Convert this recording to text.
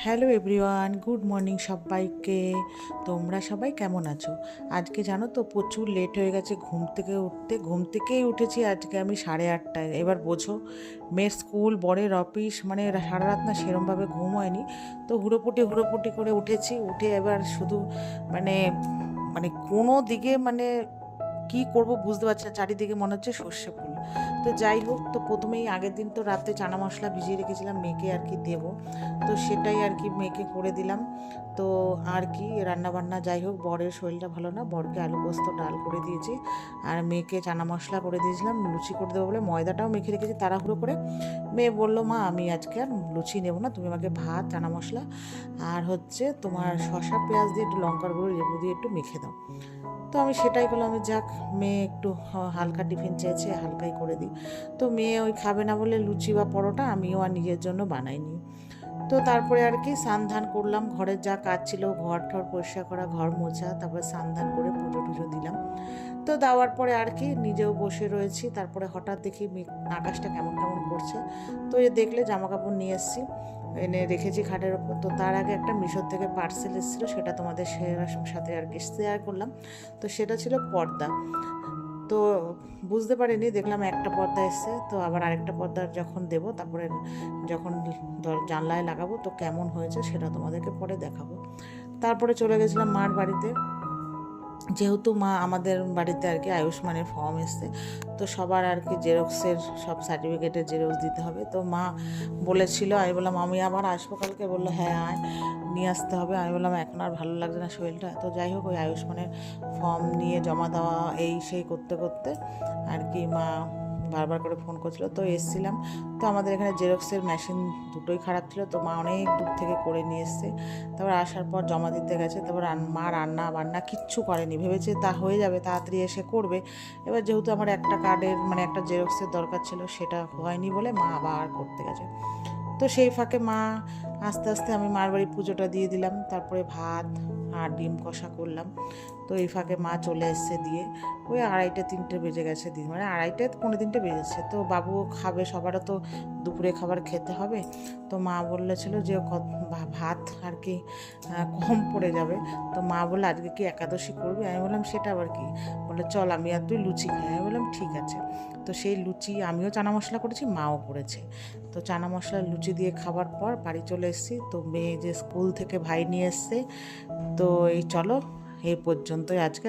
Hello everyone, good morning সবাইকে। তোমরা সবাই কেমন আছো? আজকে জানো তো প্রচুর লেট হয়ে গেছে ঘুম থেকেই উঠেছি আজকে আমি 8:30টায়। এবার বোঝো, মেয়ের স্কুল, বরের অফিস, মানে সারা রাত না সেরমভাবে ঘুম হয়নি। তো হুড়োপুটি করে উঠেছি, উঠে এবার শুধু মানে মানে কোনো দিকে কি করব বুঝতে পারছি না, চারিদিকে মনে হচ্ছে সর্ষে ফুল। তো যাই হোক, তো প্রথমেই আগের দিন তো রাতে চানা মশলা ভিজিয়ে রেখেছিলাম মেয়েকে আর কি দেবো, তো সেটাই আর কি মেয়েকে করে দিলাম। তো আর কি রান্নাবান্না, যাই হোক, বরের শরীরটা ভালো না, বরকে আলু পোস্ত ডাল করে দিয়েছি, আর মেয়েকে চানা মশলা করে দিয়েছিলাম লুচি করে দেবো বলে, ময়দাটাও মেখে রেখেছি তাড়াহুড়ো করে। মেয়ে বললো, মা আমি আজকে আর লুচি নেবো না, তুমি আমাকে ভাত, চানা মশলা আর হচ্ছে তোমার শসা পেঁয়াজ দিয়ে একটু লঙ্কার গুঁড়ো লেবু দিয়ে একটু মেখে দাও। তো আমি সেটাই করলাম, আমি যাক, মেয়ে একটু হালকা টিফিন চেয়েছে, হালকাই করে দিই। তো মেয়ে ওই খাবে না বলে লুচি বা পরোটা আমিও আর নিজের জন্য বানাইনি। তো তারপরে আর কি স্নান ধান করলাম, ঘরের যা কাজ ছিল, ঘর ঠর পরিষ্কার করা, ঘর মোছা, তারপরে স্নান ধান করে পুজো টুজো দিলাম। তো দেওয়ার পরে আর কি নিজেও বসে রয়েছি। তারপরে হঠাৎ দেখি আকাশটা কেমন কেমন করছে। তো এ দেখলে জামা কাপড় নিয়ে এসেছি, এনে রেখেছি খাটের ওপর। তো তার আগে একটা মিশোর থেকে পার্সেল এসেছিলো, সেটা তোমাদের সাথে আর কি শেয়ার করলাম। তো সেটা ছিল পর্দা। তো বুঝতে পারিনি, দেখলাম একটা পর্দা এসছে, তো আবার আরেকটা পর্দা যখন দেব, তারপরে যখন জানলায় লাগাবো তো কেমন হয়েছে সেটা তোমাদেরকে পরে দেখাবো। তারপরে চলে গেছিলাম মার বাড়িতে, যেহেতু মা আমাদের বাড়িতে আর কি আয়ুষ্মানের ফর্ম এসছে, তো সবার আর কি জেরক্সের সব সার্টিফিকেটের জেরক্স দিতে হবে। তো মা বলেছিল, আমি বললাম আমি আবার আসবো কালকে, বললো হ্যাঁ আয়, নিয়ে আসতে হবে। আমি বললাম এখন আর ভালো লাগছে না শরীরটা। তো যাই হোক, ওই আয়ুষ্মানের ফর্ম নিয়ে জমা দেওয়া এই সেই করতে করতে আর কি মা বারবার করে ফোন করছিল, তো এসছিলাম। তো আমাদের এখানে জেরক্সের মেশিন দুটোই খারাপ ছিল, তো মা অনেক দূর থেকে করে নিয়ে এসছে। তারপর আসার পর জমা দিতে গেছে, তারপর মা রান্না বান্না কিচ্ছু করেনি, ভেবেছে তা হয়ে যাবে, তাড়াতাড়ি এসে করবে। এবার যেহেতু আমার একটা কার্ডের একটা জেরক্সের দরকার ছিল, সেটা হয়নি বলে মা আবার করতে গেছে। তো সেই ফাঁকে মা আস্তে আস্তে আমি মার বাড়ি পুজোটা দিয়ে দিলাম, তারপরে ভাত আর ডিম কষা করলাম। তো এই ফাঁকে মা চলে এসছে দিয়ে, ওই 2:30-3টে বেজে গেছে, দিন 2:30-3টে বেজেছে। তো বাবুও খাবে, সবারও তো দুপুরে খাবার খেতে হবে। তো মা বলেছিল যে ভাত আর কি কম পড়ে যাবে। তো মা বললো আজকে কি একাদশী করবি? আমি বললাম সেটা আবার কি? বললো চল আমি আর তুই লুচি খাই। আমি বললাম ঠিক আছে। তো সেই লুচি আমিও চানা মশলা করেছি, মাও করেছে। তো চানা মশলা লুচি দিয়ে খাবার পর বাড়ি চলে এসেছি। তো মেয়ে যে স্কুল থেকে ভাই নিয়ে এসছে। তো এই চলো, এই পর্যন্তই আজকে।